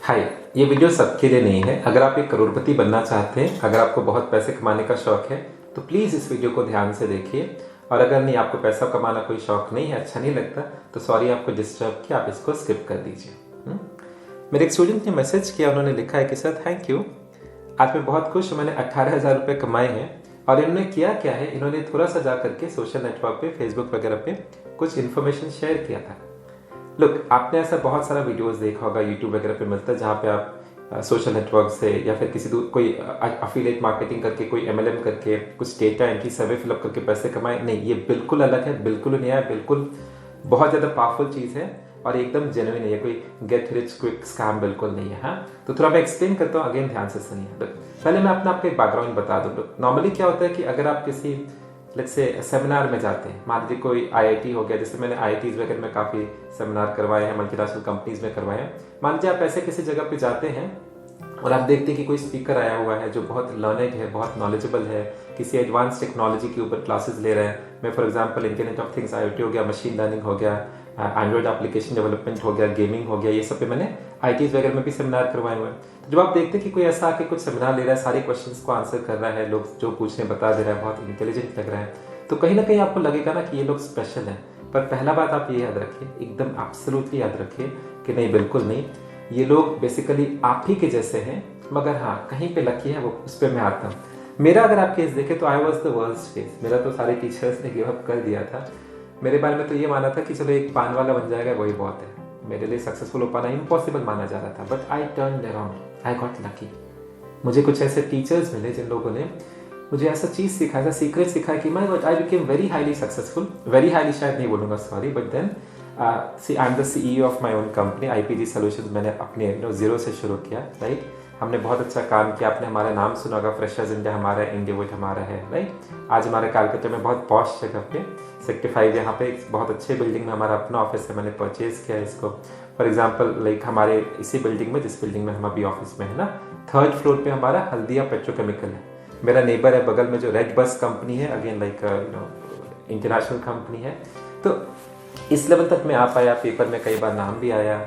हाय, ये वीडियो सबके लिए नहीं है। अगर आप एक करोड़पति बनना चाहते हैं, अगर आपको बहुत पैसे कमाने का शौक है तो प्लीज़ इस वीडियो को ध्यान से देखिए। और अगर नहीं, आपको पैसा कमाना कोई शौक नहीं है, अच्छा नहीं लगता, तो सॉरी आपको डिस्टर्ब किया, आप इसको स्किप कर दीजिए। मेरे एक स्टूडेंट ने मैसेज किया, उन्होंने लिखा है कि सर थैंक यू, आज मैं बहुत खुश हूँ, मैंने 18,000 रुपये कमाए हैं। और इन्होंने किया क्या है, इन्होंने थोड़ा सा जा करके सोशल नेटवर्क पे, फेसबुक वगैरह पे कुछ इन्फॉर्मेशन शेयर किया था। लुक, आपने ऐसा बहुत सारा वीडियोस देखा होगा, यूट्यूब वगैरह पे मिलता है, जहाँ पे आप सोशल नेटवर्क से या फिर किसी कोई अफिलिएट मार्केटिंग करके, कोई एमएलएम करके, कुछ डेटा एंट्री सर्वे फिलअप करके पैसे कमाए। नहीं, ये बिल्कुल अलग है, बिल्कुल नया है, बिल्कुल बहुत ज़्यादा पावरफुल चीज़ है और एकदम जेन्युइन है। ये कोई गेट रिच क्विक स्कैम बिल्कुल नहीं है। हाँ, तो थोड़ा मैं एक्सप्लेन करता हूँ, अगेन ध्यान से सुनिए। पहले मैं अपना आपको एक बैकग्राउंड बता दूँ। नॉर्मली क्या होता है कि अगर आप किसी लेट्स से सेमिनार में जाते हैं, मान लीजिए कोई आईआईटी हो गया, जैसे मैंने आईआईटीज वगैरह में काफ़ी सेमिनार करवाए हैं, मल्टीनेशनल कंपनीज में करवाए हैं। मान लीजिए आप ऐसे किसी जगह पे जाते हैं और आप देखते हैं कि कोई स्पीकर आया हुआ है जो बहुत लर्नेड है, बहुत नॉलेजेबल है, किसी एडवांस टेक्नोलॉजी के ऊपर क्लासेस ले रहे हैं। मैं for example internet of things, IoT हो गया, मशीन लर्निंग हो गया, एंड्रॉइड एप्लीकेशन डेवलपमेंट हो गया, गेमिंग हो गया, ये सब पे मैंने आईटीज वगैरह में भी सेमिनार करवाए हुए हैं। तो जब आप देखते हैं कि कोई ऐसा आके कुछ सेमिनार ले रहा है, सारे क्वेश्चंस को आंसर कर रहा है, लोग जो पूछने बता दे रहा है, बहुत इंटेलिजेंट लग रहा है, तो कहीं ना कहीं आपको लगेगा ना कि ये लोग स्पेशल हैं। पर पहला बात आप ये याद रखिए, एकदम एब्सोल्युटली याद रखिए कि नहीं, बिल्कुल नहीं। ये लोग बेसिकली आप ही के जैसे हैं, मगर हाँ, कहीं पे लकी है, वो उस पर मैं आता हूँ। मेरा अगर आप केस देखें तो I was the worst case. मेरा तो सारे टीचर्स ने गिव अप कर दिया था। मेरे बारे में तो ये माना था कि चलो एक पान वाला बन जाएगा, वही बहुत है। मेरे लिए सक्सेसफुल हो पाना इम्पॉसिबल माना जा रहा था, but I turned around, I got lucky. मुझे कुछ ऐसे टीचर्स मिले जिन लोगों ने मुझे ऐसा चीज़ सिखाया, ऐसा सीक्रेट सिखाया कि my God, I became very highly successful. Very highly शायद नहीं बोलूँगा, sorry, but then see I am the CEO of my own company IPG solutions. मैंने अपने जीरो से शुरू किया, राइट। हमने बहुत अच्छा काम किया, आपने हमारा नाम सुना होगा, फ्रेशर्स इंडिया हमारा है, इंडिया वुड हमारा है, राइट। आज हमारे कलकत्ता में बहुत पॉश जगह पे सेक्टर 5 यहाँ पे एक बहुत अच्छे बिल्डिंग में हमारा अपना ऑफिस है, मैंने परचेज किया इसको। फॉर एग्जाम्पल लाइक हमारे इसी बिल्डिंग में, जिस बिल्डिंग में हम अभी ऑफिस में है ना, 3rd फ्लोर पे हमारा हल्दिया पेट्रोकेमिकल है। मेरा नेबर है बगल में जो रेड बस कंपनी है, अगेन लाइक इंटरनेशनल कंपनी है। तो इस लेवल तक मैं आ पाया, पेपर में कई बार नाम भी आया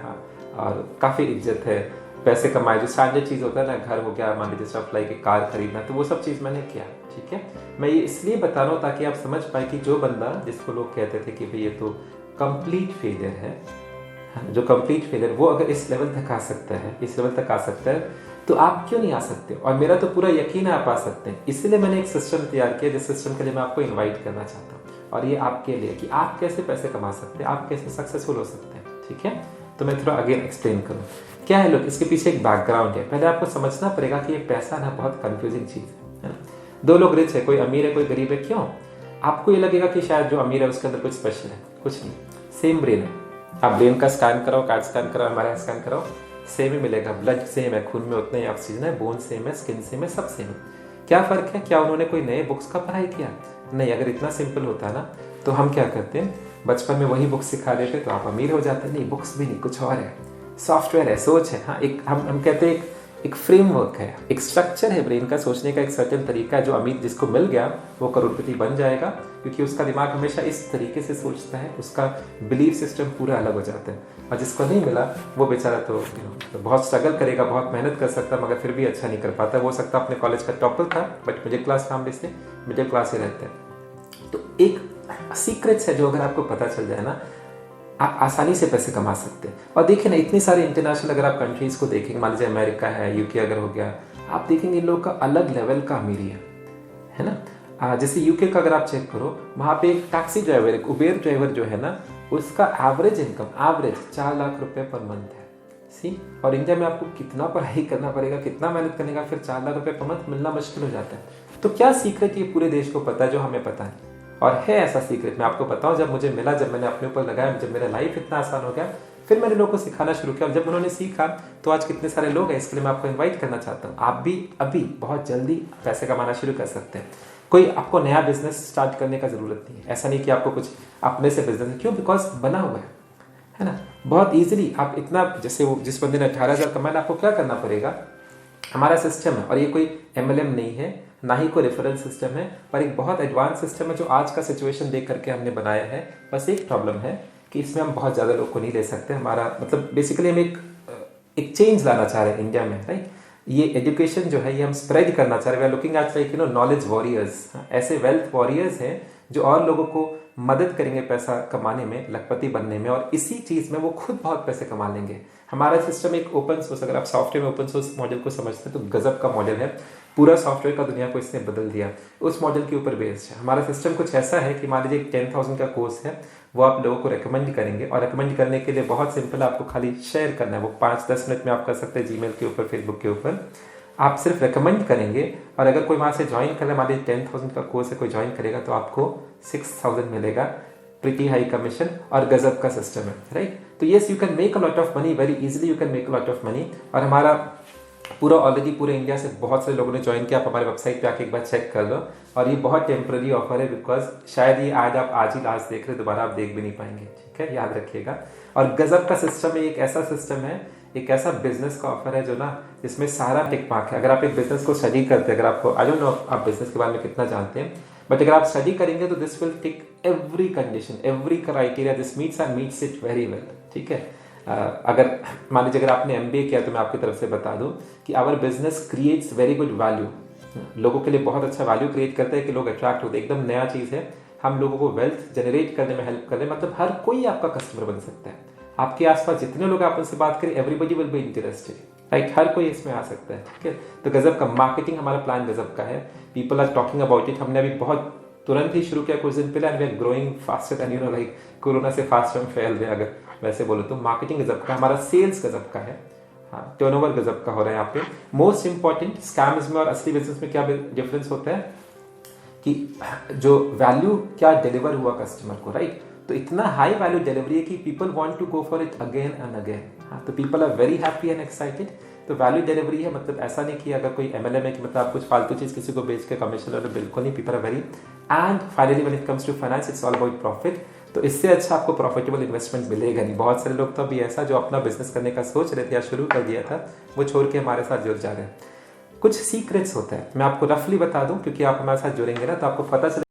और काफ़ी इज्जत है, पैसे कमाए। जो स्टैंडर्ड चीज़ होता है ना, घर हो गया, मान लीजिए स्टफ लाइक एक कार खरीदना, तो वो सब चीज़ मैंने किया, ठीक है। मैं ये इसलिए बता रहा हूँ ताकि आप समझ पाए कि जो बंदा, जिसको लोग कहते थे कि भाई ये तो कंप्लीट फेलियर है, जो कंप्लीट फेलियर, वो अगर इस लेवल तक आ सकता है, इस लेवल तक आ सकता है, तो आप क्यों नहीं आ सकते। और मेरा तो पूरा यकीन है आप आ सकते हैं। इसलिए मैंने एक सिस्टम तैयार किया, जिस सिस्टम के लिए मैं आपको इन्वाइट करना चाहता हूँ। और ये आपके लिए कि आप कैसे पैसे कमा सकते हैं, आप कैसे सक्सेसफुल हो सकते हैं, ठीक है। तो मैं थोड़ा अगेन एक्सप्लेन करूँ क्या है। लोग, इसके पीछे एक बैकग्राउंड है। पहले आपको समझना पड़ेगा कि ये पैसा ना बहुत कंफ्यूजिंग चीज़ है ना। दो लोग रिच है, कोई अमीर है, कोई गरीब है, क्यों? आपको ये लगेगा कि शायद जो अमीर है उसके अंदर कुछ स्पेशल है, कुछ नहीं। सेम ब्रेन है, आप ब्रेन का स्कैन कराओ, कार्ड स्कैन कराओ, हमारा स्कैन कराओ, सेम ही मिलेगा। ब्लड सेम है, खून में उतना ही ऑक्सीजन है, बोन सेम है, स्किन सेम है, सब सेम है। क्या फ़र्क है? क्या उन्होंने कोई नए बुक्स का पढ़ाई किया? नहीं। अगर इतना सिंपल होता ना, तो हम क्या करते हैं, बचपन में वही बुक्स सिखा देते तो आप अमीर हो जाते। नहीं, बुक्स भी नहीं, कुछ और है, सॉफ्टवेयर है, सोच है। हाँ, एक हम कहते हैं एक फ्रेमवर्क है, एक स्ट्रक्चर है ब्रेन का, सोचने का एक सर्टेन तरीका है। जो अमीर जिसको मिल गया वो करोड़पति बन जाएगा, क्योंकि उसका दिमाग हमेशा इस तरीके से सोचता है, उसका बिलीफ सिस्टम पूरा अलग हो जाता है। और जिसको नहीं मिला वो बेचारा तो बहुत स्ट्रगल करेगा, बहुत मेहनत कर सकता, मगर फिर भी अच्छा नहीं कर पाता। वो सकता अपने कॉलेज का टॉपर था, बट मिडिल क्लास फैमिली से, मिडिल क्लास ही रहते हैं। तो एक सीक्रेट्स है जो अगर आपको पता चल जाए ना, आप आसानी से पैसे कमा सकते हैं। और देखिए ना, इतनी सारी इंटरनेशनल अगर आप कंट्रीज़ को देखेंगे, मान लीजिए अमेरिका है, यूके अगर हो गया, आप देखेंगे इन लोग का अलग लेवल का अमीरी है ना। जैसे यूके का अगर आप चेक करो, वहाँ पे एक टैक्सी ड्राइवर, एक उबेर ड्राइवर जो है ना, उसका एवरेज इनकम 4 लाख रुपए पर मंथ है। सी, और इंडिया में आपको कितना पढ़ाई करना पड़ेगा, कितना मेहनत करने का, फिर 4 लाख रुपए पर मंथ मिलना मुश्किल हो जाता है। तो क्या सीक्रेट ये पूरे देश को पता है जो हमें पता है? और है ऐसा सीक्रेट, मैं आपको बताऊं। जब मुझे मिला, जब मैंने अपने ऊपर लगाया, जब मेरा लाइफ इतना आसान हो गया, फिर मैंने लोगों को सिखाना शुरू किया। और जब उन्होंने सीखा तो आज कितने सारे लोग हैं। इसके लिए मैं आपको इनवाइट करना चाहता हूँ। आप भी अभी बहुत जल्दी पैसे कमाना शुरू कर सकते हैं। कोई आपको नया बिजनेस स्टार्ट करने का जरूरत नहीं है। ऐसा नहीं कि आपको कुछ अपने से बिजनेस है, क्यों? बिकॉज बना हुआ है ना, बहुत ईजिली। आप इतना, जैसे वो जिस बंदे ने 18,000 कमाया, आपको क्या करना पड़ेगा? हमारा सिस्टम है, और ये कोई एमएलएम नहीं है, ना ही कोई रेफरल सिस्टम है, पर एक बहुत एडवांस सिस्टम है जो आज का सिचुएशन देख करके हमने बनाया है। बस एक प्रॉब्लम है कि इसमें हम बहुत ज़्यादा लोग को नहीं ले सकते। हमारा मतलब बेसिकली हम एक एक चेंज लाना चाह रहे हैं इंडिया में, राइट। ये एजुकेशन जो है ये हम स्प्रेड करना चाह रहे हैं। We are looking at like knowledge warriors, ऐसे वेल्थ वॉरियर्स हैं जो और लोगों को मदद करेंगे पैसा कमाने में, लखपति बनने में, और इसी चीज में वो खुद बहुत पैसे कमा लेंगे। हमारा सिस्टम एक ओपन सोर्स, अगर आप सॉफ्टवेयर में ओपन सोर्स मॉडल को समझते हैं तो गजब का मॉडल है। पूरा सॉफ्टवेयर का दुनिया को इसने बदल दिया, उस मॉडल के ऊपर बेस्ड है। हमारा सिस्टम कुछ ऐसा है कि मान लीजिए 10,000 का कोर्स है, वो आप लोगों को रेकमेंड करेंगे, और रेकमेंड करने के लिए बहुत सिंपल है, आपको खाली शेयर करना है। वो 5-10 मिनट में आप कर सकते हैं जीमेल के ऊपर, फेसबुक के ऊपर। आप सिर्फ रेकमेंड करेंगे, और अगर कोई वहाँ से ज्वाइन कर ले, मान लीजिए 10,000 का कोर्स है, कोई ज्वाइन करेगा तो आपको 6,000 मिलेगा, प्रिटी हाई कमीशन, और गजब का सिस्टम है, राइट। तो yes, you can make a lot of money, very easily you can make a lot of money. और हमारा पूरा ऑलरेडी पूरे इंडिया से बहुत सारे लोगों ने ज्वाइन किया। आप हमारे वेबसाइट पे आके एक बार चेक कर लो। और ये बहुत टेम्पररी ऑफर है, बिकॉज शायद ये आज आप आज ही लास्ट देख रहे, दोबारा आप देख भी नहीं पाएंगे, ठीक है, याद रखिएगा। और गजब का सिस्टम है, एक ऐसा सिस्टम है, एक ऐसा बिजनेस का ऑफर है जो ना, जिसमें सारा टिक मार्क है। अगर आप एक बिजनेस को स्टडी करते हैं, अगर आपको, आई डोंट नो आप बिजनेस के बारे में कितना जानते हैं, बट अगर आप स्टडी करेंगे तो this will tick every condition, every criteria, this meets and meets it very well, ठीक है। अगर मान लीजिए अगर आपने MBA किया तो मैं आपकी तरफ से बता दूं कि our business creates very good value, लोगों के लिए बहुत अच्छा वैल्यू क्रिएट करता है कि लोग अट्रैक्ट होते हैं। एकदम नया चीज़ है, हम लोगों को वेल्थ जनरेट करने में हेल्प कर रहे हैं। मतलब हर कोई आपका कस्टमर बन सकता है। आपके आसपास जितने लोग आप उनसे बात करें, everybody will be interested, right. हर कोई इसमें आ सकता है, ठीक है। तो गजब का मार्केटिंग हमारा प्लान गजब का है। People are talking about it. हमने अभी बहुत तुरंत ही शुरू किया कुछ दिन पहले, and we are growing faster than like corona से फास्ट हम फैल रहे हैं, अगर वैसे बोलो तो। मार्केटिंग गजब का, हमारा सेल्स गजब का है, हाँ, टर्नओवर गजब का हो रहा है यहाँ पे। मोस्ट इंपॉर्टेंट, स्कैम्स में और असली बिजनेस में क्या डिफरेंस होता है कि जो वैल्यू क्या डिलीवर हुआ कस्टमर को, राइट। तो इतना हाई वैल्यू डिलीवरी है कि people want to go for it again and again. हाँ, तो people are very happy and excited. तो वैल्यू डिलीवरी है, मतलब ऐसा नहीं कि अगर कोई MLM है कि मतलब आप कुछ फालतू चीज किसी को बेच के कमीशन ले, बिल्कुल नहीं। People are very, and finally when it comes to finance, it's all about profit. तो इससे अच्छा आपको प्रॉफिटेबल इन्वेस्टमेंट मिलेगा नहीं। बहुत सारे लोग तो अभी ऐसा जो अपना बिजनेस करने का सोच रहे थे या शुरू कर दिया था, वो छोड़ के हमारे साथ जुड़ जा रहे हैं। कुछ सीक्रेट्स होते हैं, मैं आपको रफली बता दूं, क्योंकि आप हमारे साथ जुड़ेंगे ना तो आपको पता चले